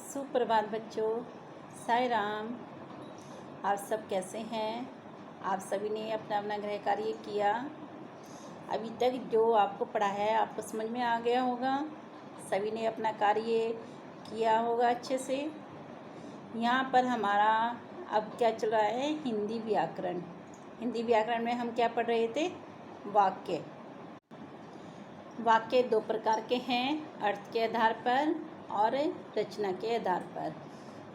सुप्रभात बच्चों, साई राम। आप सब कैसे हैं? आप सभी ने अपना अपना गृह कार्य किया। अभी तक जो आपको पढ़ा है आपको समझ में आ गया होगा। सभी ने अपना कार्य किया होगा अच्छे से। यहाँ पर हमारा अब क्या चल रहा है? हिंदी व्याकरण। हिंदी व्याकरण में हम क्या पढ़ रहे थे? वाक्य। वाक्य दो प्रकार के हैं, अर्थ के आधार पर और रचना के आधार पर।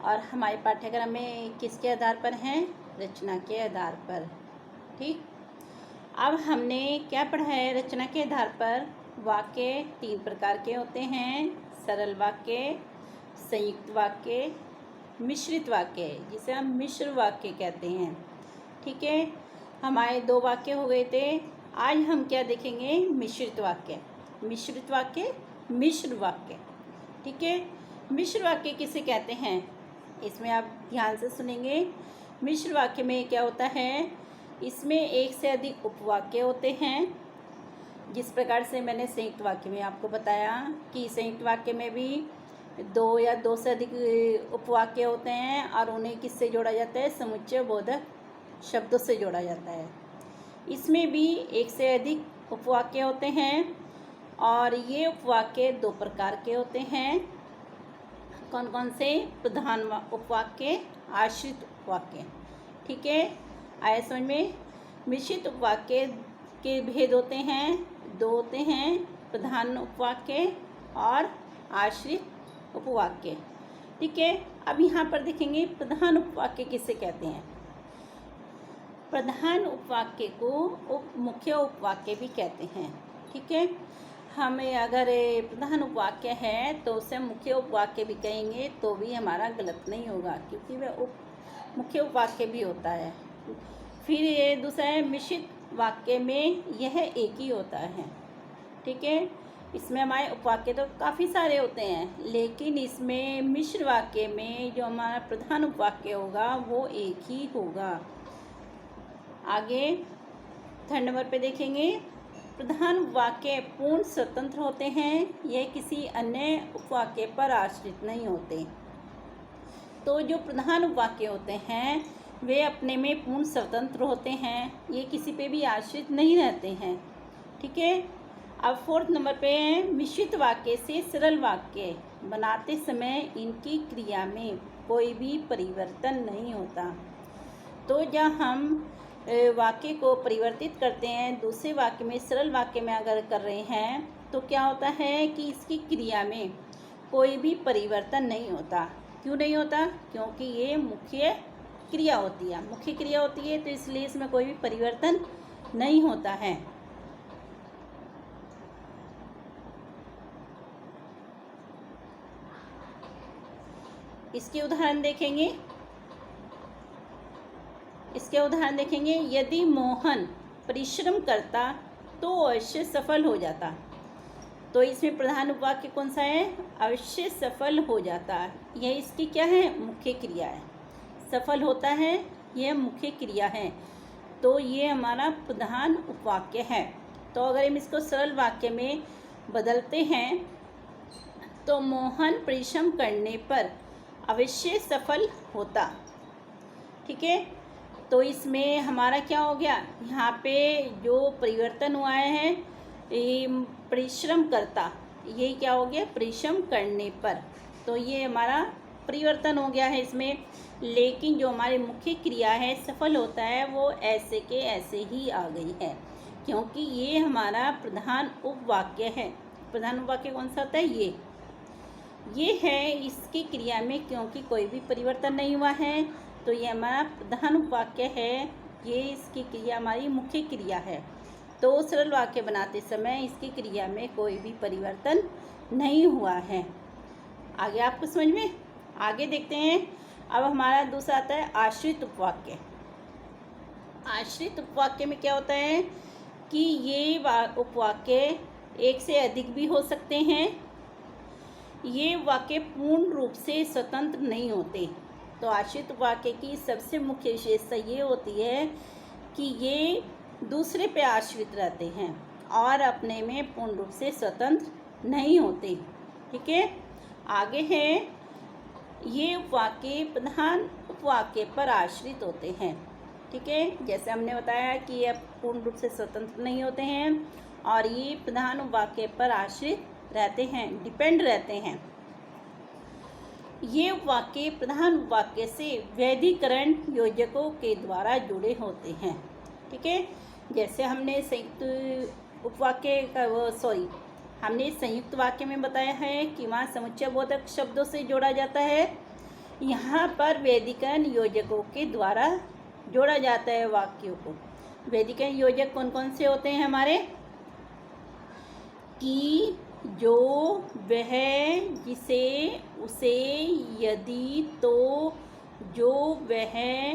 और हमारे पाठ्यक्रम में किसके आधार पर हैं? रचना के आधार पर। ठीक। अब हमने क्या पढ़ा है? रचना के आधार पर वाक्य तीन प्रकार के होते हैं, सरल वाक्य, संयुक्त वाक्य, मिश्रित वाक्य, जिसे हम मिश्र वाक्य कहते हैं। ठीक है, हमारे दो वाक्य हो गए थे। आज हम क्या देखेंगे? मिश्रित वाक्य। मिश्रित वाक्य, मिश्र वाक्य। ठीक है, मिश्र वाक्य किसे कहते हैं? इसमें आप ध्यान से सुनेंगे। मिश्र वाक्य में क्या होता है? इसमें एक से अधिक उपवाक्य होते हैं। जिस प्रकार से मैंने संयुक्त वाक्य में आपको बताया कि संयुक्त वाक्य में भी दो या दो से अधिक उपवाक्य होते हैं और उन्हें किससे जोड़ा जाता है? समुच्चय बोधक शब्दों से जोड़ा जाता है। इसमें भी एक से अधिक उपवाक्य होते हैं और ये उपवाक्य दो प्रकार के होते हैं। कौन कौन से? प्रधान उपवाक्य, आश्रित उपवाक्य। ठीक है, आया समझ में? मिश्रित उपवाक्य के भेद होते हैं, दो होते हैं, प्रधान उपवाक्य और आश्रित उपवाक्य। ठीक है, अब यहाँ पर देखेंगे प्रधान उपवाक्य किसे कहते हैं। प्रधान उपवाक्य को मुख्य उपवाक्य भी कहते हैं। ठीक है, हमें अगर प्रधान उपवाक्य है तो उसे मुख्य उपवाक्य भी कहेंगे तो भी हमारा गलत नहीं होगा, क्योंकि वह मुख्य उपवाक्य भी होता है। फिर ये दूसरा है मिश्रित वाक्य में यह एक ही होता है। ठीक है, इसमें हमारे उपवाक्य तो काफ़ी सारे होते हैं, लेकिन इसमें मिश्र वाक्य में जो हमारा प्रधान उपवाक्य होगा वो एक ही होगा। आगे थर्ड नंबर पे देखेंगे, प्रधान वाक्य पूर्ण स्वतंत्र होते हैं, यह किसी अन्य उपवाक्य पर आश्रित नहीं होते। तो जो प्रधान उपवाक्य होते हैं वे अपने में पूर्ण स्वतंत्र होते हैं, ये किसी पे भी आश्रित नहीं रहते हैं। ठीक है, अब फोर्थ नंबर पे है मिश्रित वाक्य से सरल वाक्य बनाते समय इनकी क्रिया में कोई भी परिवर्तन नहीं होता। तो जब हम वाक्य को परिवर्तित करते हैं दूसरे वाक्य में, सरल वाक्य में अगर कर रहे हैं तो क्या होता है कि इसकी क्रिया में कोई भी परिवर्तन नहीं होता। क्यों नहीं होता? क्योंकि ये मुख्य क्रिया होती है। मुख्य क्रिया होती है तो इसलिए इसमें कोई भी परिवर्तन नहीं होता है। इसके उदाहरण देखेंगे। यदि मोहन परिश्रम करता तो अवश्य सफल हो जाता। तो इसमें प्रधान उपवाक्य कौन सा है? अवश्य सफल हो जाता। यह इसकी क्या है? मुख्य क्रिया है। सफल होता है, यह मुख्य क्रिया है, तो ये हमारा प्रधान उपवाक्य है। तो अगर हम इसको सरल वाक्य में बदलते हैं तो मोहन परिश्रम करने पर अवश्य सफल होता। ठीक है, तो इसमें हमारा क्या हो गया? यहाँ पे जो परिवर्तन हुआ है परिश्रम करता, ये क्या हो गया? परिश्रम करने पर। तो ये हमारा परिवर्तन हो गया है इसमें, लेकिन जो हमारी मुख्य क्रिया है सफल होता है वो ऐसे के ऐसे ही आ गई है, क्योंकि ये हमारा प्रधान उपवाक्य है। प्रधान उपवाक्य कौन सा होता है? ये है। इसकी क्रिया में क्योंकि कोई भी परिवर्तन नहीं हुआ है तो ये हमारा प्रधान उपवाक्य है। ये इसकी क्रिया हमारी मुख्य क्रिया है। तो सरल वाक्य बनाते समय इसकी क्रिया में कोई भी परिवर्तन नहीं हुआ है। आगे आपको समझ में? आगे देखते हैं। अब हमारा दूसरा आता है आश्रित उपवाक्य। आश्रित उपवाक्य में क्या होता है कि ये उपवाक्य एक से अधिक भी हो सकते हैं। ये वाक्य पूर्ण रूप से स्वतंत्र नहीं होते। तो आश्रित वाक्य की सबसे मुख्य विशेषता ये होती है कि ये दूसरे पे आश्रित रहते हैं और अपने में पूर्ण रूप से स्वतंत्र नहीं होते। ठीक है, आगे है ये उपवाक्य प्रधान उपवाक्य पर आश्रित होते हैं। ठीक है, जैसे हमने बताया कि ये पूर्ण रूप से स्वतंत्र नहीं होते हैं और ये प्रधान उपवाक्य पर आश्रित रहते हैं, डिपेंड रहते हैं। ये उपवाक्य प्रधान उपवाक्य से वैधिकरण योजकों के द्वारा जुड़े होते हैं। ठीक है, जैसे हमने संयुक्त उपवाक्य का हमने संयुक्त वाक्य में बताया है कि वहाँ समुच्चय बोधक शब्दों से जोड़ा जाता है। यहाँ पर वैधिकरण योजकों के द्वारा जोड़ा जाता है वाक्यों को। वैधिकरण योजक कौन कौन से होते हैं हमारे? कि, जो, वह, जिसे, उसे, यदि, तो, जो, वह,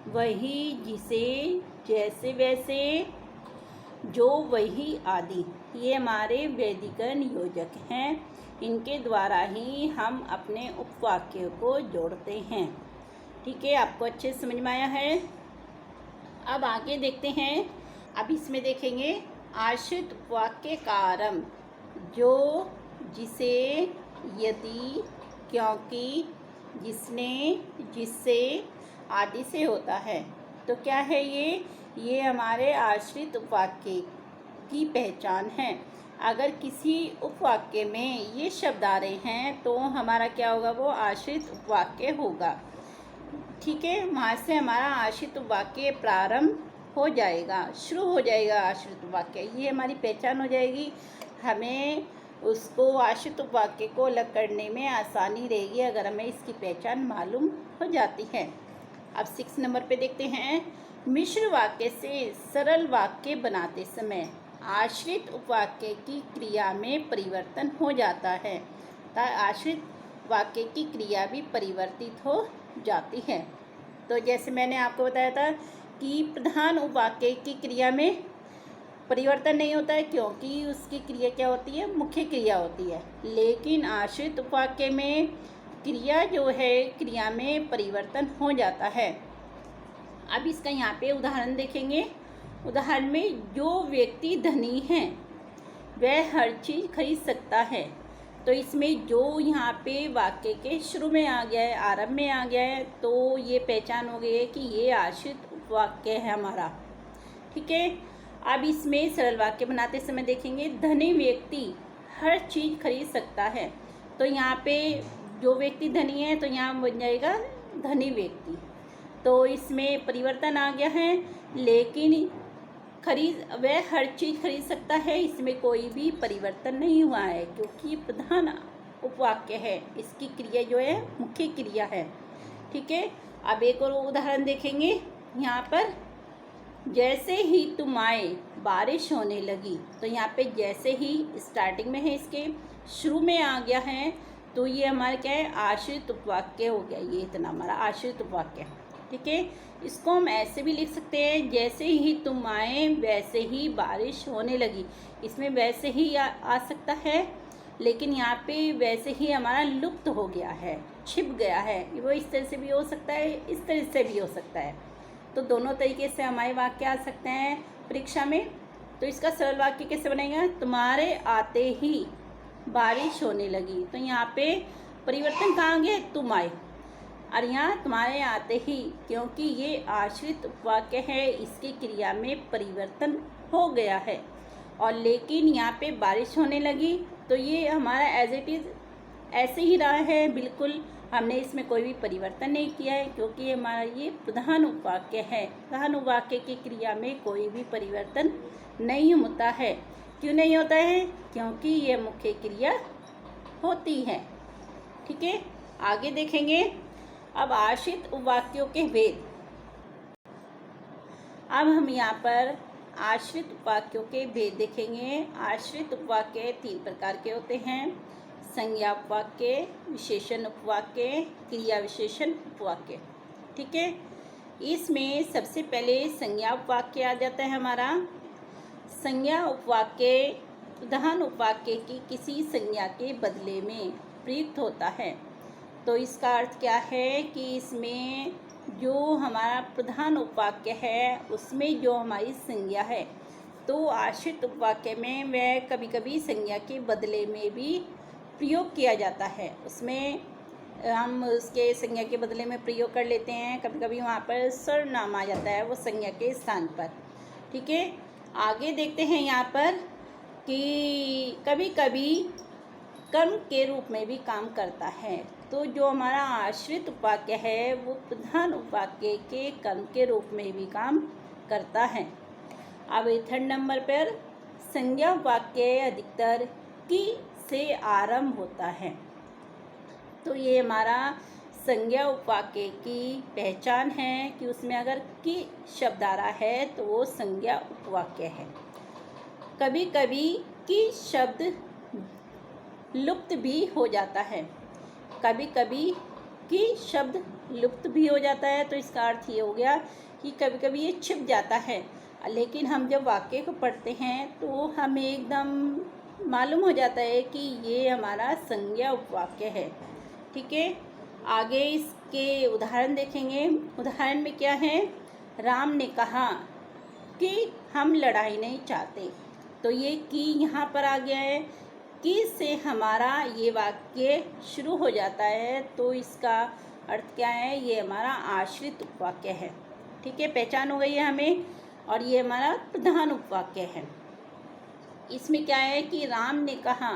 वही, जिसे, जैसे, वैसे, जो, वही आदि, ये हमारे वैधिकरण योजक हैं। इनके द्वारा ही हम अपने उपवाक्यों को जोड़ते हैं। ठीक है, आपको अच्छे से समझ में आया है। अब आगे देखते हैं। अब इसमें देखेंगे आश्रित उपवाक्य का आरंभ जो, जिसे, यदि, क्योंकि, जिसने, जिससे आदि से होता है। तो क्या है ये हमारे आश्रित उपवाक्य की पहचान है। अगर किसी उपवाक्य में ये शब्द आ रहे हैं तो हमारा क्या होगा? वो आश्रित उपवाक्य होगा। ठीक है, वहाँ से हमारा आश्रित उपवाक्य प्रारंभ हो जाएगा, शुरू हो जाएगा आश्रित उपवाक्य। ये हमारी पहचान हो जाएगी। हमें उसको आश्रित उपवाक्य को अलग करने में आसानी रहेगी अगर हमें इसकी पहचान मालूम हो जाती है। अब 6 नंबर पे देखते हैं। मिश्र वाक्य से सरल वाक्य बनाते समय आश्रित उपवाक्य की क्रिया में परिवर्तन हो जाता है। आश्रित वाक्य की क्रिया भी परिवर्तित हो जाती है। तो जैसे मैंने आपको बताया था कि प्रधान उपवाक्य की क्रिया में परिवर्तन नहीं होता है क्योंकि उसकी क्रिया क्या होती है? मुख्य क्रिया होती है। लेकिन आश्रित उपवाक्य में क्रिया जो है, क्रिया में परिवर्तन हो जाता है। अब इसका यहाँ पे उदाहरण देखेंगे। उदाहरण में जो व्यक्ति धनी है वह हर चीज़ खरीद सकता है। तो इसमें जो यहाँ पे वाक्य के शुरू में आ गया है, आरंभ में आ गया है, तो ये पहचान हो गई है कि ये आश्रित उपवाक्य है हमारा। ठीक है, अब इसमें सरल वाक्य बनाते समय देखेंगे धनी व्यक्ति हर चीज़ खरीद सकता है। तो यहाँ पे जो व्यक्ति धनी है तो यहाँ बन जाएगा धनी व्यक्ति। तो इसमें परिवर्तन आ गया है, लेकिन वह हर चीज़ खरीद सकता है, इसमें कोई भी परिवर्तन नहीं हुआ है क्योंकि प्रधान उपवाक्य है। इसकी क्रिया जो है मुख्य क्रिया है। ठीक है, अब एक और उदाहरण देखेंगे। यहाँ पर जैसे ही तुम आए बारिश होने लगी। तो यहाँ पे जैसे ही स्टार्टिंग में है, इसके शुरू में आ गया है, तो ये हमारा क्या है? आश्रित उपवाक्य हो गया। ये इतना हमारा आश्रित उपवाक्य। ठीक है, इसको हम ऐसे भी लिख सकते हैं, जैसे ही तुम आए वैसे ही बारिश होने लगी। इसमें वैसे ही आ सकता है, लेकिन यहाँ पे वैसे ही हमारा लुप्त हो गया है, छिप गया है। वो इस तरह से भी हो सकता है, इस तरह से भी हो सकता है। तो दोनों तरीके से हमारे वाक्य आ सकते हैं परीक्षा में। तो इसका सरल वाक्य कैसे बनेगा? तुम्हारे आते ही बारिश होने लगी। तो यहाँ पे परिवर्तन कहाँ आ गया? तुम आए, और यहाँ तुम्हारे आते ही, क्योंकि ये आश्रित उपवाक्य है, इसकी क्रिया में परिवर्तन हो गया है। और लेकिन यहाँ पे बारिश होने लगी, तो ये हमारा एज इट इज़ ऐसे ही रहा है बिल्कुल। हमने इसमें कोई भी परिवर्तन नहीं किया है क्योंकि हमारा ये प्रधान उपवाक्य है। प्रधान उपवाक्य की क्रिया में कोई भी परिवर्तन नहीं होता है। क्यों नहीं होता है? क्योंकि ये मुख्य क्रिया होती है। ठीक है, आगे देखेंगे। अब आश्रित उपवाक्यों के भेद। अब हम यहाँ पर आश्रित उपवाक्यों के भेद देखेंगे। आश्रित उपवाक्य 3 प्रकार के होते हैं: संज्ञा उपवाक्य, विशेषण उपवाक्य, क्रिया विशेषण उपवाक्य। ठीक है, इसमें सबसे पहले संज्ञा उपवाक्य आ जाता है हमारा। संज्ञा उपवाक्य प्रधान उपवाक्य की किसी संज्ञा के बदले में प्रयुक्त होता है। तो इसका अर्थ क्या है कि इसमें जो हमारा प्रधान उपवाक्य है उसमें जो हमारी संज्ञा है, तो आश्रित उपवाक्य में वह कभी कभी संज्ञा के बदले में भी प्रयोग किया जाता है। उसमें हम उसके संज्ञा के बदले में प्रयोग कर लेते हैं। कभी कभी वहाँ पर सर्वनाम आ जाता है वो संज्ञा के स्थान पर। ठीक है, आगे देखते हैं यहाँ पर कि कभी कभी कर्म के रूप में भी काम करता है। तो जो हमारा आश्रित उपवाक्य है वो प्रधान उपवाक्य के कर्म के रूप में भी काम करता है। अब 3rd नंबर पर संज्ञा वाक्य अधिकतर की से आरंभ होता है। तो ये हमारा संज्ञा उपवाक्य की पहचान है कि उसमें अगर की शब्द आ रहा है तो वो संज्ञा उपवाक्य है। कभी कभी की शब्द लुप्त भी हो जाता है। कभी कभी की शब्द लुप्त भी हो जाता है, तो इसका अर्थ ये हो गया कि कभी कभी ये छिप जाता है, लेकिन हम जब वाक्य को पढ़ते हैं तो हमें एकदम मालूम हो जाता है कि ये हमारा संज्ञा उपवाक्य है। ठीक है, आगे इसके उदाहरण देखेंगे। उदाहरण में क्या है, राम ने कहा कि हम लड़ाई नहीं चाहते। तो ये की यहाँ पर आ गया है, की से हमारा ये वाक्य शुरू हो जाता है, तो इसका अर्थ क्या है, ये हमारा आश्रित उपवाक्य है। ठीक है, पहचान हो गई है हमें, और ये हमारा प्रधान उपवाक्य है। इसमें क्या है कि राम ने कहा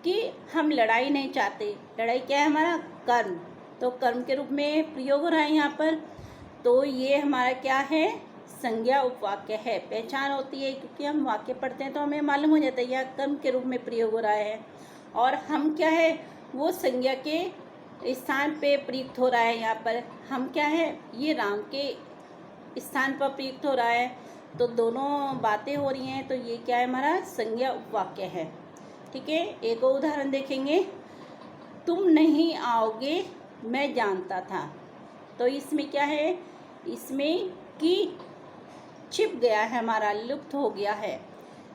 कि हम लड़ाई नहीं चाहते। लड़ाई क्या है, हमारा कर्म, तो कर्म के रूप में प्रयोग हो रहा है यहाँ पर। तो ये हमारा क्या है, संज्ञा उपवाक्य है। पहचान होती है क्योंकि हम वाक्य पढ़ते हैं तो हमें मालूम हो जाता है यह कर्म के रूप में प्रयोग हो रहा है, और हम क्या है, वो संज्ञा के स्थान पे प्रयुक्त हो रहा है। यहाँ पर हम क्या है, ये राम के स्थान पर प्रयुक्त हो रहा है, तो दोनों बातें हो रही हैं, तो ये क्या है, हमारा संज्ञा उपवाक्य है। ठीक है, एक और उदाहरण देखेंगे। तुम नहीं आओगे मैं जानता था। तो इसमें क्या है, इसमें कि छिप गया है, हमारा लुप्त हो गया है।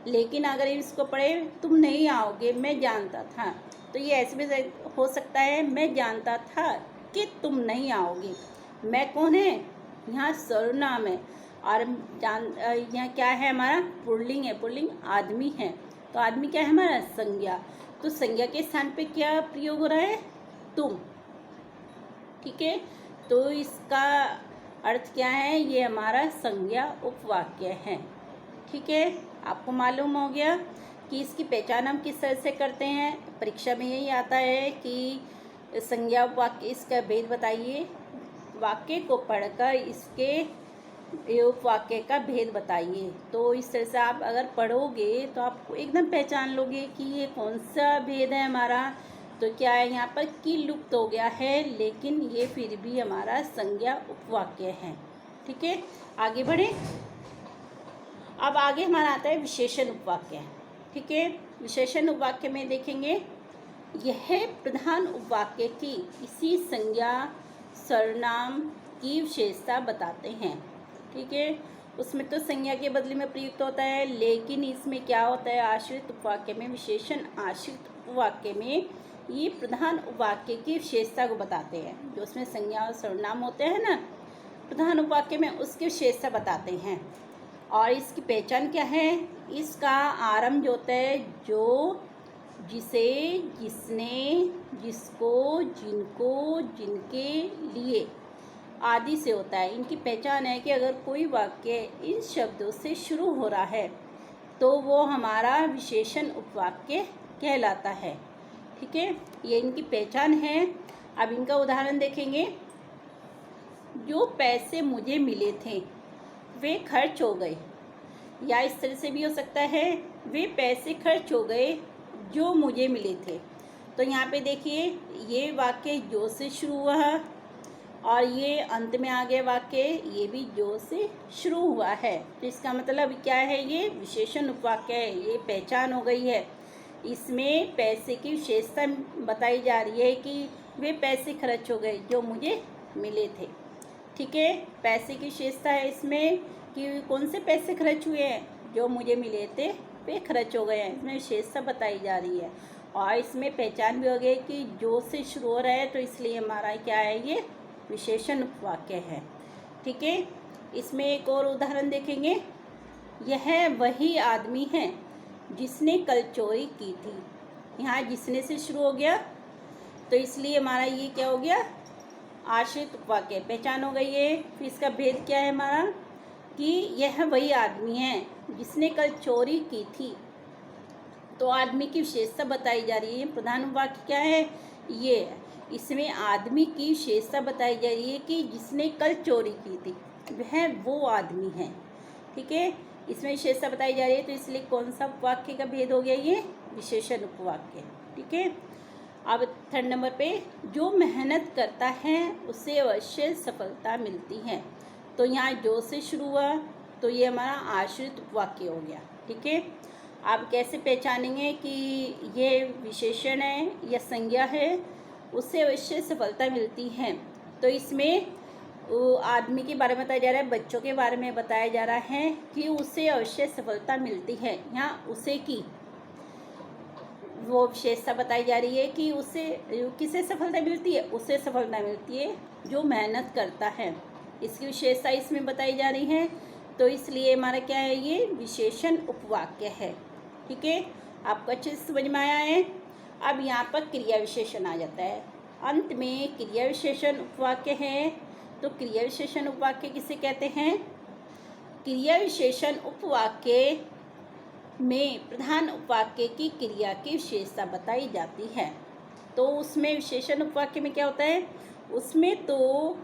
लेकिन अगर इसको पढ़े तुम नहीं आओगे मैं जानता था, तो ये ऐसे भी हो सकता है, मैं जानता था कि तुम नहीं आओगे। मैं कौन है, यहाँ सर्वनाम है, और यहाँ क्या है, हमारा पुल्लिंग है। पुल्लिंग आदमी है, तो आदमी क्या है, हमारा संज्ञा। तो संज्ञा के स्थान पे क्या प्रयोग हो रहा है, तुम। ठीक है, तो इसका अर्थ क्या है, ये हमारा संज्ञा उपवाक्य है। ठीक है, आपको मालूम हो गया कि इसकी पहचान हम किस तरह से करते हैं। परीक्षा में यही आता है कि संज्ञा उपवाक्य, इसका भेद बताइए, वाक्य को पढ़कर इसके उपवाक्य का भेद बताइए। तो इस तरह से आप अगर पढ़ोगे तो आपको एकदम पहचान लोगे कि ये कौन सा भेद है हमारा। तो क्या है, यहाँ पर की लुप्त हो गया है, लेकिन ये फिर भी हमारा संज्ञा उपवाक्य है। ठीक है, आगे बढ़े। अब आगे हमारा आता है विशेषण उपवाक्य। ठीक है, विशेषण उपवाक्य में देखेंगे, यह प्रधान उपवाक्य की इसी संज्ञा सर्वनाम की विशेषता बताते हैं। ठीक है, उसमें तो संज्ञा के बदले में प्रयुक्त होता है, लेकिन इसमें क्या होता है, आश्रित उपवाक्य में, विशेषण आश्रित उपवाक्य में ये प्रधान उपवाक्य की विशेषता को बताते हैं। जो उसमें संज्ञा और सर्वनाम होते हैं ना प्रधान उपवाक्य में, उसकी विशेषता बताते हैं। और इसकी पहचान क्या है, इसका आरंभ जो होता है, जो, जिसे, जिसने, जिसको, जिनको, जिनके लिए आदि से होता है। इनकी पहचान है कि अगर कोई वाक्य इन शब्दों से शुरू हो रहा है तो वो हमारा विशेषण उपवाक्य कहलाता है। ठीक है, ये इनकी पहचान है। अब इनका उदाहरण देखेंगे। जो पैसे मुझे मिले थे वे खर्च हो गए, या इस तरह से भी हो सकता है, वे पैसे खर्च हो गए जो मुझे मिले थे। तो यहाँ पे देखिए, ये वाक्य जो से शुरू हुआ है, और ये अंत में आ गया वाक्य, ये भी जो से शुरू हुआ है। तो इसका मतलब क्या है, ये विशेषण उपवाक्य है। ये पहचान हो गई है। इसमें पैसे की विशेषता बताई जा रही है कि वे पैसे खर्च हो गए जो मुझे मिले थे। ठीक है, पैसे की विशेषता है इसमें कि कौन से पैसे खर्च हुए हैं, जो मुझे मिले थे वे खर्च हो गए हैं। इसमें विशेषता बताई जा रही है, और इसमें पहचान भी हो गई कि जो से शुरू हो रहा है, तो इसलिए हमारा क्या है, ये विशेषण उपवाक्य है। ठीक है, इसमें एक और उदाहरण देखेंगे। यह वही आदमी है जिसने कल चोरी की थी। यहाँ जिसने से शुरू हो गया, तो इसलिए हमारा ये क्या हो गया, आश्रित उपवाक्य पहचान हो गई है। फिर इसका भेद क्या है हमारा, कि यह वही आदमी है जिसने कल चोरी की थी। तो आदमी की विशेषता बताई जा रही है। प्रधान वाक्य क्या है, ये है। इसमें आदमी की विशेषता बताई जा रही है कि जिसने कल चोरी की थी वह वो आदमी है। ठीक है, इसमें विशेषता बताई जा रही है, तो इसलिए कौन सा उपवाक्य का भेद हो गया, ये विशेषण उपवाक्य। ठीक है, अब थर्ड नंबर पे, जो मेहनत करता है उसे अवश्य सफलता मिलती है। तो यहाँ जो से शुरू हुआ, तो ये हमारा आश्रित उपवाक्य हो गया। ठीक है, आप कैसे पहचानेंगे कि ये विशेषण है या संज्ञा है, उससे अवश्य सफलता मिलती है। तो इसमें आदमी के बारे में बताया जा रहा है, बच्चों के बारे में बताया जा रहा है कि उसे अवश्य सफलता मिलती है। यहाँ उसे की वो विशेषता बताई जा रही है कि उसे किसे सफलता मिलती है, उसे सफलता मिलती है जो मेहनत करता है। इसकी विशेषता इसमें बताई जा रही है, तो इसलिए हमारा क्या है, ये विशेषण उपवाक्य है। ठीक है, आपको अच्छे से समझ में आया है। अब यहाँ पर क्रिया विशेषण आ जाता है। अंत में क्रिया विशेषण उपवाक्य है। तो क्रिया विशेषण उपवाक्य किसे कहते हैं, क्रिया विशेषण उपवाक्य में प्रधान उपवाक्य की क्रिया की विशेषता बताई जाती है। तो उसमें विशेषण उपवाक्य में क्या होता है, उसमें तो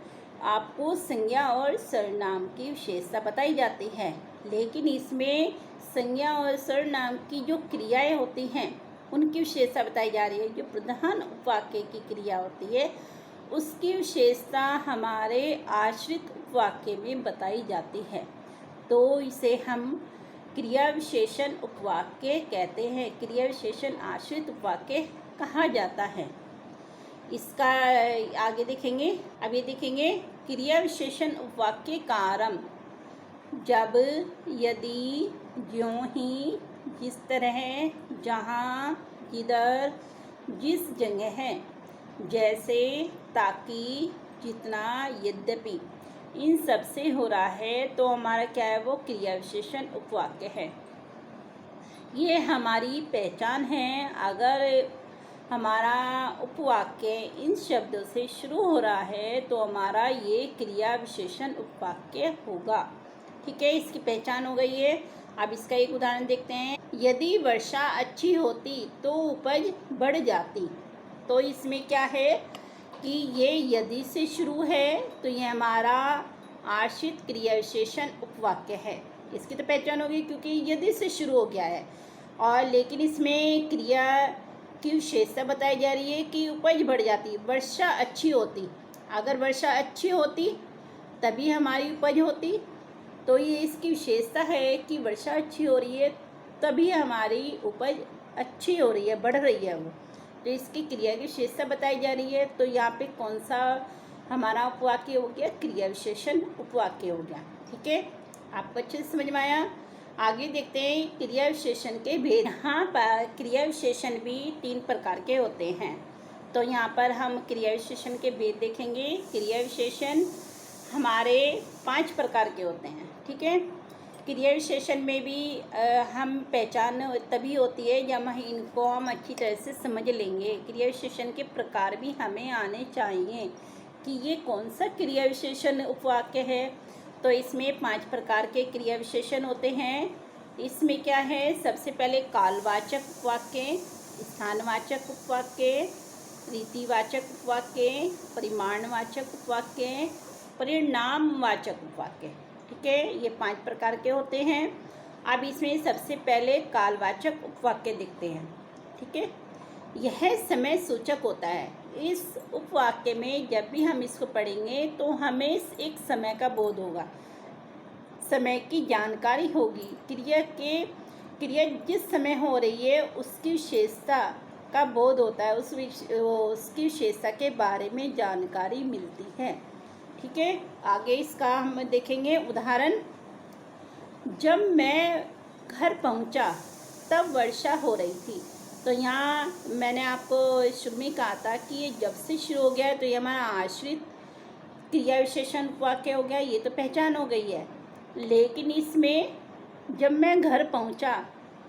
आपको संज्ञा और सर्वनाम की विशेषता बताई जाती है, लेकिन इसमें संज्ञा और सर्वनाम की जो क्रियाएं होती हैं उनकी विशेषता बताई जा रही है। जो प्रधान उपवाक्य की क्रिया होती है उसकी विशेषता हमारे आश्रित उपवाक्य में बताई जाती है। तो इसे हम क्रिया विशेषण उपवाक्य कहते हैं, क्रिया विशेषण आश्रित उपवाक्य कहा जाता है। इसका आगे देखेंगे। अब ये देखेंगे क्रिया विशेषण उपवाक्य का आरंभ जब, यदि, ज्यों ही, जिस तरह, जहाँ, जिधर, जिस जगह है, जैसे, ताकि, जितना, यद्यपि, इन सब से हो रहा है, तो हमारा क्या है, वो क्रिया विशेषण उपवाक्य है। ये हमारी पहचान है। अगर हमारा उपवाक्य इन शब्दों से शुरू हो रहा है तो हमारा ये क्रिया विशेषण उपवाक्य होगा। ठीक है, इसकी पहचान हो गई है। अब इसका एक उदाहरण देखते हैं। यदि वर्षा अच्छी होती तो उपज बढ़ जाती। तो इसमें क्या है कि ये यदि से शुरू है, तो ये हमारा आश्रित क्रिया विशेषण उपवाक्य है। इसकी तो पहचान होगी क्योंकि यदि से शुरू हो गया है, और लेकिन इसमें क्रिया की विशेषता बताई जा रही है कि उपज बढ़ जाती। वर्षा अच्छी होती, अगर वर्षा अच्छी होती तभी हमारी उपज होती। तो ये इसकी विशेषता है कि वर्षा अच्छी हो रही है तभी हमारी उपज अच्छी हो रही है, बढ़ रही है वो। तो इसकी क्रिया की विशेषता बताई जा रही है। तो यहाँ पे कौन सा हमारा उपवाक्य हो गया, क्रिया विशेषण उपवाक्य हो गया। ठीक है, आपको अच्छे से समझ में आया। आगे देखते हैं क्रिया विशेषण के भेद। यहाँ पर क्रिया विशेषण भी 3 प्रकार के होते हैं। तो यहाँ पर हम क्रिया विशेषण के भेद देखेंगे। क्रिया विशेषण हमारे 5 प्रकार के होते हैं। ठीक है, क्रिया विशेषण में भी हम पहचान तभी होती है जब इनको हम अच्छी तरह से समझ लेंगे। क्रिया विशेषण के प्रकार भी हमें आने चाहिए कि ये कौन सा क्रिया विशेषण उपवाक्य है। तो इसमें 5 प्रकार के क्रिया विशेषण होते हैं। इसमें क्या है, सबसे पहले कालवाचक उपवाक्य, स्थानवाचक उपवाक्य, रीतिवाचक उपवाक्य, परिमाणवाचक उपवाक्य, परिणामवाचक उपवाक्य। ठीक है, ये 5 प्रकार के होते हैं। अब इसमें सबसे पहले कालवाचक उपवाक्य देखते हैं। ठीक है, यह समय सूचक होता है। इस उपवाक्य में जब भी हम इसको पढ़ेंगे तो हमें एक समय का बोध होगा, समय की जानकारी होगी। क्रिया जिस समय हो रही है उसकी विशेषता का बोध होता है, उसकी विशेषता के बारे में जानकारी मिलती है। ठीक है, आगे इसका हम देखेंगे उदाहरण। जब मैं घर पहुंचा तब वर्षा हो रही थी। तो यहाँ मैंने आपको शुरू में कहा था कि ये जब से शुरू हो गया है तो ये हमारा आश्रित क्रिया विशेषण उपवाक्य हो गया। ये तो पहचान हो गई है। लेकिन इसमें जब मैं घर पहुंचा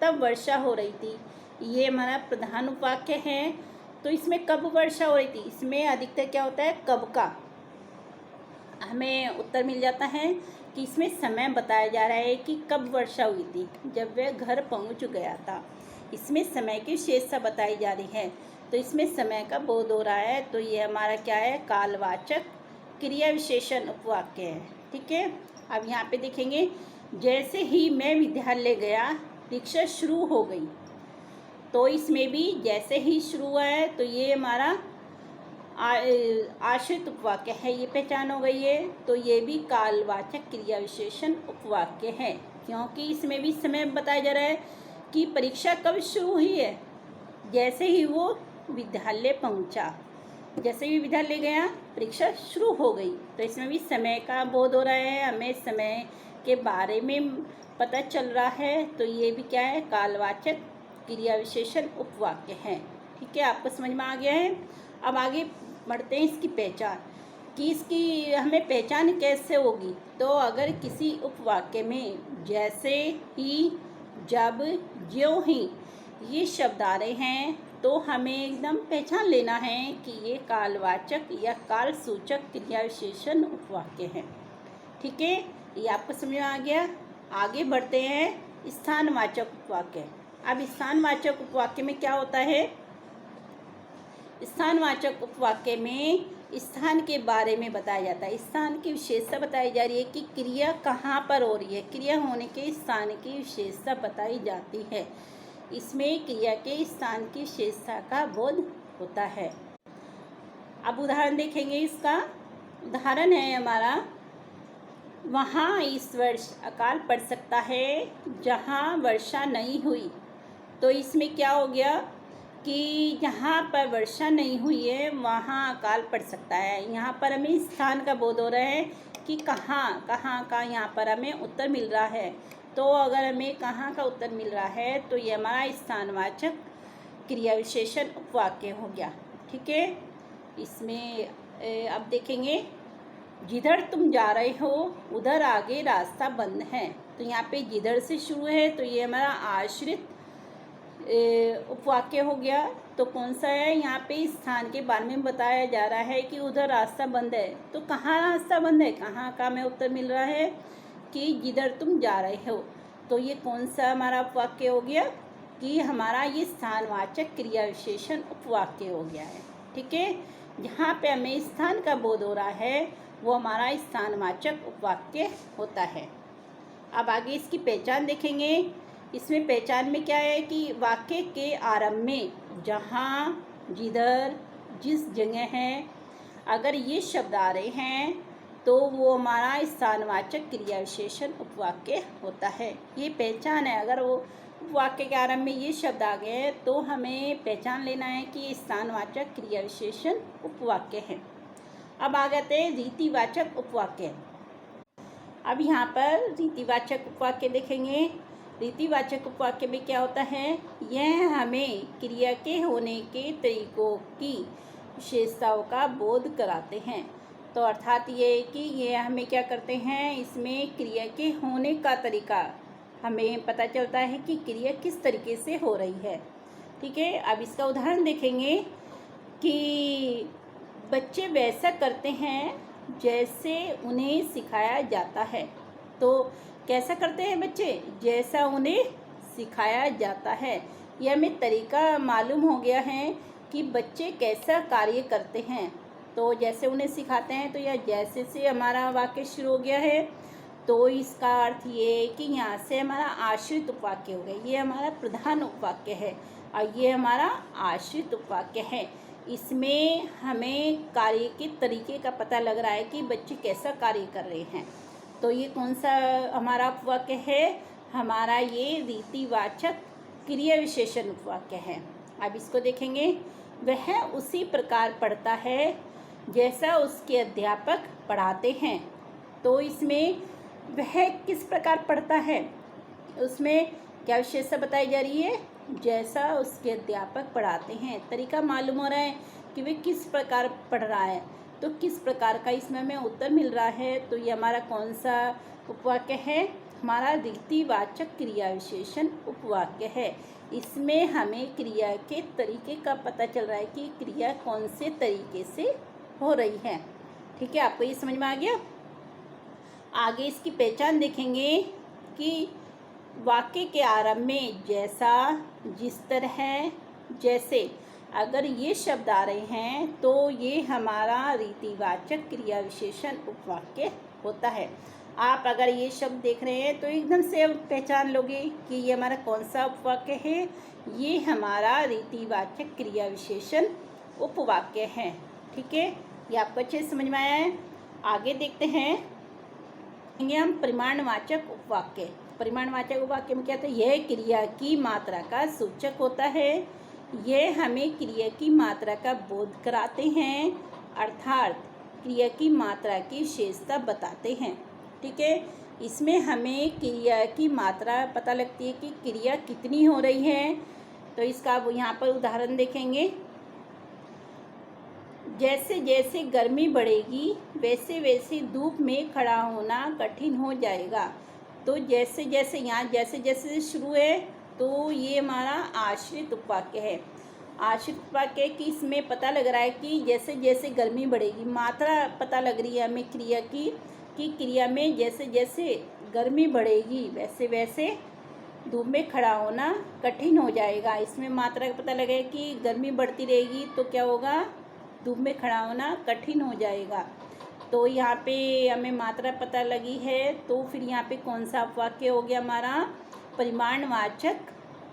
तब वर्षा हो रही थी, ये हमारा प्रधान उपवाक्य है। तो इसमें कब वर्षा हो रही थी, इसमें अधिकतर क्या होता है कब का हमें उत्तर मिल जाता है कि इसमें समय बताया जा रहा है कि कब वर्षा हुई थी, जब वह घर पहुंच गया था। इसमें समय की विशेषता बताई जा रही है, तो इसमें समय का बोध हो रहा है, तो ये हमारा क्या है कालवाचक क्रिया विशेषण उपवाक्य है। ठीक है, अब यहाँ पे देखेंगे जैसे ही मैं विद्यालय गया परीक्षा शुरू हो गई, तो इसमें भी जैसे ही शुरू हुआ है तो ये हमारा आश्रित उपवाक्य है, ये पहचान हो गई है। तो ये भी कालवाचक क्रिया विशेषण उपवाक्य है, क्योंकि इसमें भी समय बताया जा रहा है कि परीक्षा कब शुरू हुई है, जैसे ही वो विद्यालय पहुंचा, जैसे ही विद्यालय गया परीक्षा शुरू हो गई। तो इसमें भी समय का बोध हो रहा है, हमें समय के बारे में पता चल रहा है, तो ये भी क्या है कालवाचक क्रिया विशेषण उपवाक्य है। ठीक है, आपको समझ में आ गया है। अब आगे बढ़ते हैं इसकी पहचान कि इसकी हमें पहचान कैसे होगी। तो अगर किसी उपवाक्य में जैसे ही, जब, ज्यों ही ये शब्द आ रहे हैं तो हमें एकदम पहचान लेना है कि ये कालवाचक या कालसूचक क्रिया विशेषण उपवाक्य है। ठीक है, ये आपको समझ में आ गया। आगे बढ़ते हैं स्थानवाचक उपवाक्य। अब स्थानवाचक उपवाक्य में क्या होता है, स्थानवाचक उपवाक्य में स्थान के बारे में बताया जाता है, स्थान की विशेषता बताई जा रही है कि क्रिया कहाँ पर हो रही है, क्रिया होने के स्थान की विशेषता बताई जाती है। इसमें क्रिया के स्थान की विशेषता का बोध होता है। अब उदाहरण देखेंगे, इसका उदाहरण है हमारा वहाँ इस वर्ष अकाल पड़ सकता है जहाँ वर्षा नहीं हुई। तो इसमें क्या हो गया कि जहाँ पर वर्षा नहीं हुई है वहाँ अकाल पड़ सकता है। यहाँ पर हमें स्थान का बोध हो रहा है कि कहाँ का यहाँ पर हमें उत्तर मिल रहा है। तो अगर हमें कहाँ का उत्तर मिल रहा है तो ये हमारा स्थानवाचक क्रिया विशेषण उपवाक्य हो गया। ठीक है, इसमें अब देखेंगे जिधर तुम जा रहे हो उधर आगे रास्ता बंद है। तो यहाँ पे जिधर से शुरू है तो ये हमारा आश्रित उपवाक्य हो गया। तो कौन सा है, यहाँ पे स्थान के बारे में बताया जा रहा है कि उधर रास्ता बंद है। तो कहाँ रास्ता बंद है, कहाँ का हमें उत्तर मिल रहा है कि जिधर तुम जा रहे हो। तो ये कौन सा हमारा उपवाक्य हो गया कि हमारा ये स्थानवाचक क्रिया विशेषण उपवाक्य हो गया है। ठीक है, जहाँ पे हमें स्थान का बोध हो रहा है वो हमारा स्थानवाचक उपवाक्य होता है। अब आगे इसकी पहचान देखेंगे। इसमें पहचान में क्या है कि वाक्य के आरंभ में जहाँ, जिधर, जिस जगह है, अगर ये शब्द आ रहे हैं तो वो हमारा स्थानवाचक क्रिया विशेषण उपवाक्य होता है। ये पहचान है, अगर वो वाक्य के आरंभ में ये शब्द आ गए तो हमें पहचान लेना है कि ये स्थानवाचक क्रिया विशेषण उपवाक्य है। अब आ जाते हैं रीतिवाचक उपवाक्य। अब यहाँ पर रीतिवाचक उपवाक्य देखेंगे। रीतिवाचक उपवाक्य में क्या होता है, यह हमें क्रिया के होने के तरीकों की विशेषताओं का बोध कराते हैं। तो अर्थात ये कि ये हमें क्या करते हैं, इसमें क्रिया के होने का तरीका हमें पता चलता है कि क्रिया किस तरीके से हो रही है। ठीक है, अब इसका उदाहरण देखेंगे कि बच्चे वैसा करते हैं जैसे उन्हें सिखाया जाता है। तो कैसा करते हैं बच्चे, जैसा उन्हें सिखाया जाता है। यह हमें तरीका मालूम हो गया है कि बच्चे कैसा कार्य करते हैं। तो जैसे उन्हें सिखाते हैं, तो यह जैसे से हमारा वाक्य शुरू हो गया है। तो इसका अर्थ ये है कि यहाँ से हमारा आश्रित उपवाक्य हो गया। ये हमारा प्रधान उपवाक्य है और ये हमारा आश्रित उपवाक्य है। इसमें हमें कार्य के तरीके का पता लग रहा है कि बच्चे कैसा कार्य कर रहे हैं। तो ये कौन सा हमारा उपवाक्य है, हमारा ये रीतिवाचक क्रिया विशेषण उपवाक्य है। अब इसको देखेंगे, वह उसी प्रकार पढ़ता है जैसा उसके अध्यापक पढ़ाते हैं। तो इसमें वह किस प्रकार पढ़ता है, उसमें क्या विशेषता बताई जा रही है, जैसा उसके अध्यापक पढ़ाते हैं। तरीका मालूम हो रहा है कि वे किस प्रकार पढ़ रहा है। तो किस प्रकार का इसमें हमें उत्तर मिल रहा है। तो ये हमारा कौन सा उपवाक्य है, हमारा रीतिवाचक क्रिया विशेषण उपवाक्य है। इसमें हमें क्रिया के तरीके का पता चल रहा है कि क्रिया कौन से तरीके से हो रही है। ठीक है, आपको ये समझ में आ गया। आगे इसकी पहचान देखेंगे कि वाक्य के आरंभ में जैसा, जिस तरह, जैसे अगर ये शब्द आ रहे हैं तो ये हमारा रीतिवाचक क्रिया विशेषण उपवाक्य होता है। आप अगर ये शब्द देख रहे हैं तो एकदम से पहचान लोगे कि ये हमारा कौन सा उपवाक्य है। ये हमारा रीतिवाचक क्रिया विशेषण उपवाक्य है। ठीक है, ये आपको अच्छे से समझ में आया है। आगे देखते हैं हम परिमाणवाचक उपवाक्य। परिमाणवाचक उपवाक्य में क्या होता है? यह क्रिया की मात्रा का सूचक होता है। यह हमें क्रिया की मात्रा का बोध कराते हैं, अर्थात क्रिया की मात्रा की विशेषता बताते हैं। ठीक है, इसमें हमें क्रिया की मात्रा पता लगती है कि क्रिया कितनी हो रही है। तो इसका अब यहाँ पर उदाहरण देखेंगे। जैसे जैसे गर्मी बढ़ेगी वैसे वैसे धूप में खड़ा होना कठिन हो जाएगा। तो जैसे जैसे यहाँ जैसे जैसे शुरू है तो ये हमारा आश्रित उपवाक्य है। आश्रित उपवाक्य की इसमें पता लग रहा है कि जैसे जैसे गर्मी बढ़ेगी, मात्रा पता लग रही है हमें क्रिया की कि क्रिया में जैसे जैसे गर्मी बढ़ेगी वैसे वैसे धूप में खड़ा होना कठिन हो जाएगा। इसमें मात्रा का पता लगे कि गर्मी बढ़ती रहेगी तो क्या होगा? धूप में खड़ा होना कठिन हो जाएगा। तो यहाँ पे हमें मात्रा पता लगी है, तो फिर यहाँ पे कौन सा उपवाक्य हो गया? हमारा परिमाणवाचक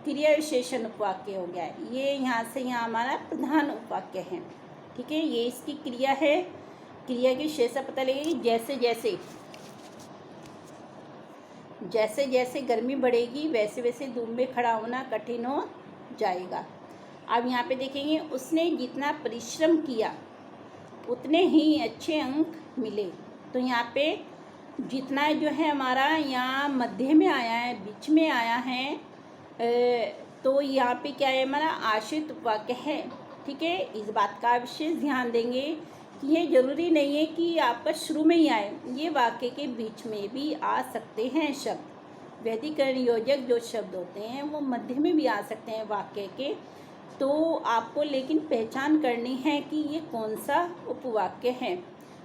क्रिया विशेषण उपवाक्य हो गया। ये यहाँ से यहाँ हमारा प्रधान उपवाक्य है। ठीक है, ये इसकी क्रिया है। क्रिया की विशेषता पता लगेगी जैसे जैसे जैसे जैसे गर्मी बढ़ेगी वैसे वैसे धूप में खड़ा होना कठिन हो जाएगा। अब यहाँ पे देखेंगे, उसने जितना परिश्रम किया उतने ही अच्छे अंक मिले। तो यहाँ पे जितना जो है हमारा यहाँ मध्य में आया है, बीच में आया है, तो यहाँ पे क्या है? हमारा आश्रित उपवाक्य है। ठीक है, इस बात का विशेष ध्यान देंगे कि ये जरूरी नहीं है कि आपका शुरू में ही आए, ये वाक्य के बीच में भी आ सकते हैं शब्द। वैधिकरण योजक जो शब्द होते हैं वो मध्य में भी आ सकते हैं वाक्य के। तो आपको लेकिन पहचान करनी है कि ये कौन सा उपवाक्य है।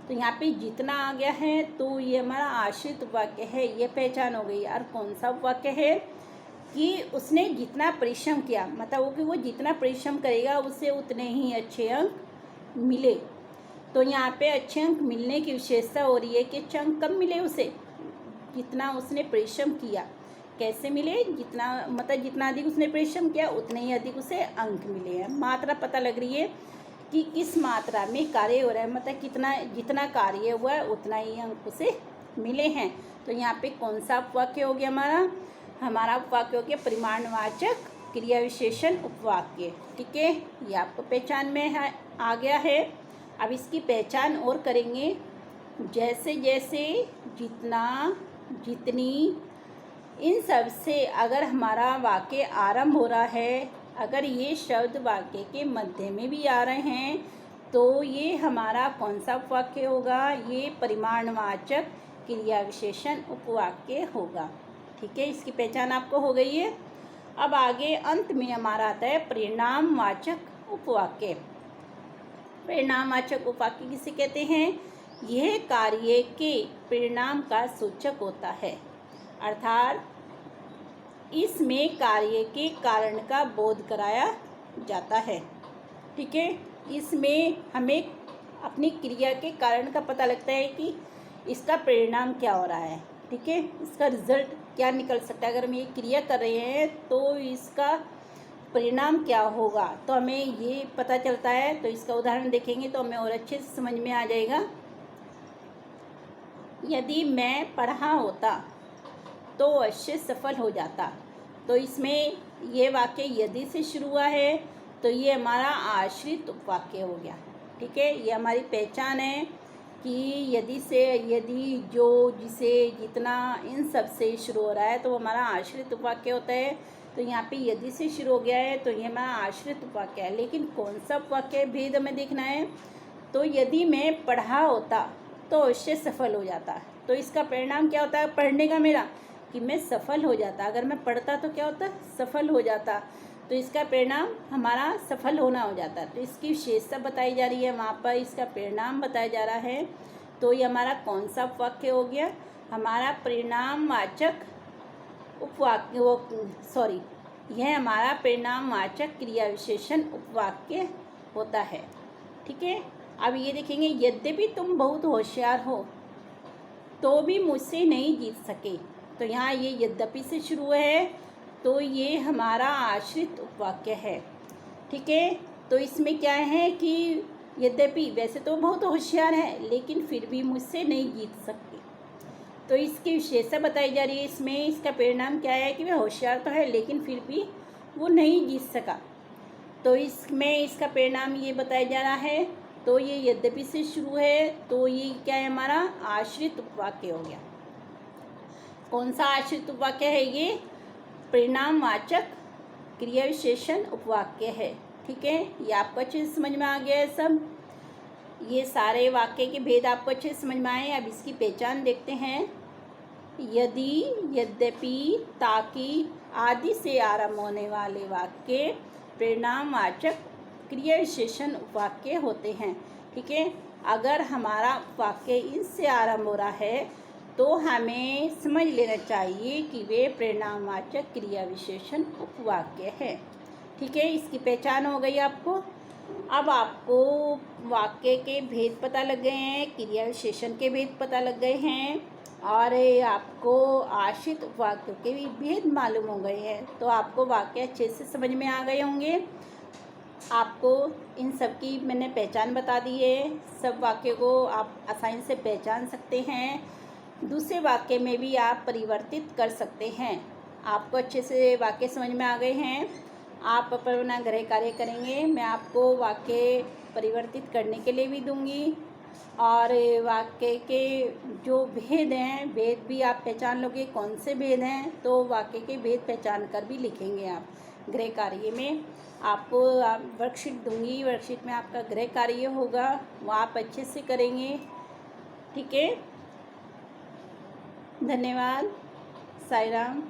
तो यहाँ पे जितना आ गया है तो ये हमारा आश्रित उपवाक्य है, ये पहचान हो गई। और कौन सा उपवाक्य है कि उसने जितना परिश्रम किया, मतलब वो कि वो जितना परिश्रम करेगा उससे उतने ही अच्छे अंक मिले। तो यहाँ पे अच्छे अंक मिलने की विशेषता हो रही है कि अच्छे अंक कब मिले उसे? जितना उसने परिश्रम किया। कैसे मिले? जितना मतलब जितना अधिक उसने परिश्रम किया उतने ही अधिक उसे अंक मिले हैं। मात्रा पता लग रही है कि किस मात्रा में कार्य हो रहा है, मतलब कितना जितना कार्य हुआ है उतना ही अंक उसे मिले हैं। तो यहाँ पे कौन सा उपवाक्य हो गया? हमारा उपवाक्य हो गया परिमाणवाचक क्रिया विशेषण उपवाक्य। ठीक है, ये आपको पहचान में है, आ गया है। अब इसकी पहचान और करेंगे। जैसे जैसे, जितना, जितनी, इन सब से अगर हमारा वाक्य आरंभ हो रहा है, अगर ये शब्द वाक्य के मध्य में भी आ रहे हैं तो ये हमारा कौन सा उपवाक्य होगा? ये परिमाणवाचक क्रिया विशेषण उपवाक्य होगा। ठीक है, इसकी पहचान आपको हो गई है। अब आगे अंत में हमारा आता है परिणामवाचक उपवाक्य। परिणामवाचक उपवाक्य किसे कहते हैं? यह कार्य के परिणाम का सूचक होता है, अर्थात इसमें कार्य के कारण का बोध कराया जाता है। ठीक है, इसमें हमें अपनी क्रिया के कारण का पता लगता है कि इसका परिणाम क्या हो रहा है। ठीक है, इसका रिजल्ट क्या निकल सकता है। अगर हम ये क्रिया कर रहे हैं तो इसका परिणाम क्या होगा, तो हमें ये पता चलता है। तो इसका उदाहरण देखेंगे तो हमें और अच्छे से समझ में आ जाएगा। यदि मैं पढ़ा होता तो अवश्य सफल हो जाता। तो इसमें ये वाक्य यदि से शुरू हुआ है तो ये हमारा आश्रित उपवाक्य हो गया। ठीक है, ये हमारी पहचान है कि यदि से, यदि, जो, जिसे, जितना, इन सब से शुरू हो रहा है तो हमारा आश्रित उपवाक्य होता है। तो यहाँ पे यदि से शुरू हो गया है तो ये हमारा आश्रित उपवाक्य है। लेकिन कौन सा उपवाक्य है, भेद हमें देखना है। तो यदि मैं पढ़ा होता तो अवश्य सफल हो जाता। तो इसका परिणाम क्या होता है पढ़ने का मेरा? कि मैं सफल हो जाता। अगर मैं पढ़ता तो क्या होता, सफल हो जाता। तो इसका परिणाम हमारा सफल होना हो जाता। तो इसकी विशेषता बताई जा रही है वहाँ पर, इसका परिणाम बताया जा रहा है। तो ये हमारा कौन सा वाक्य हो गया, हमारा परिणामवाचक उपवाक्य, यह हमारा परिणामवाचक क्रिया विशेषण उपवाक्य होता है। ठीक है। अब ये देखेंगे, यद्यपि तुम बहुत होशियार हो तो भी मुझसे नहीं जीत सके। तो यहाँ ये यद्यपि से शुरू है, तो ये हमारा आश्रित उपवाक्य है। ठीक है। तो इसमें क्या है कि यद्यपि वैसे तो बहुत होशियार है लेकिन फिर भी मुझसे नहीं जीत सकते। तो इसकी विशेषता बताई जा रही है इसमें। इसका परिणाम क्या है कि वह होशियार तो है लेकिन फिर भी वो नहीं जीत सका। तो इसमें इसका परिणाम ये बताया जा रहा है। तो ये यद्यपि से शुरू है, तो ये क्या है, हमारा आश्रित उपवाक्य हो गया। कौन सा आश्रित उपवाक्य है ये, परिणामवाचक क्रिया विशेषण उपवाक्य है। ठीक है। ये आपको अच्छे से समझ में आ गया है सब। ये सारे वाक्य के भेद आपको अच्छे से समझ में आए। अब इसकी पहचान देखते हैं। यदि, यद्यपि, ताकि आदि से आरंभ होने वाले वाक्य परिणामवाचक क्रिया विशेषण उपवाक्य होते हैं। ठीक है। अगर हमारा वाक्य इनसे आरंभ हो रहा है तो हमें समझ लेना चाहिए कि वे परिणामवाचक क्रिया विशेषण उपवाक्य है। ठीक है। इसकी पहचान हो गई आपको। अब आपको वाक्य के भेद पता लग गए हैं, क्रिया विशेषण के भेद पता लग गए हैं और आपको आश्रित उपवाक्यों के भी भेद मालूम हो गए हैं। तो आपको वाक्य अच्छे से समझ में आ गए होंगे। आपको इन सब की मैंने पहचान बता दी है। सब वाक्यों को आप आसानी से पहचान सकते हैं। दूसरे वाक्य में भी आप परिवर्तित कर सकते हैं। आपको अच्छे से वाक्य समझ में आ गए हैं। आप अपना गृह कार्य करेंगे, मैं आपको वाक्य परिवर्तित करने के लिए भी दूंगी और वाक्य के जो भेद हैं, भेद भी आप पहचान लोगे कौन से भेद हैं। तो वाक्य के भेद पहचान कर भी लिखेंगे आप गृह कार्य में। आपको वर्कशीट दूंगी, वर्कशीट में आपका गृह कार्य होगा, वो आप अच्छे से करेंगे। ठीक है। धन्यवाद। साईं राम।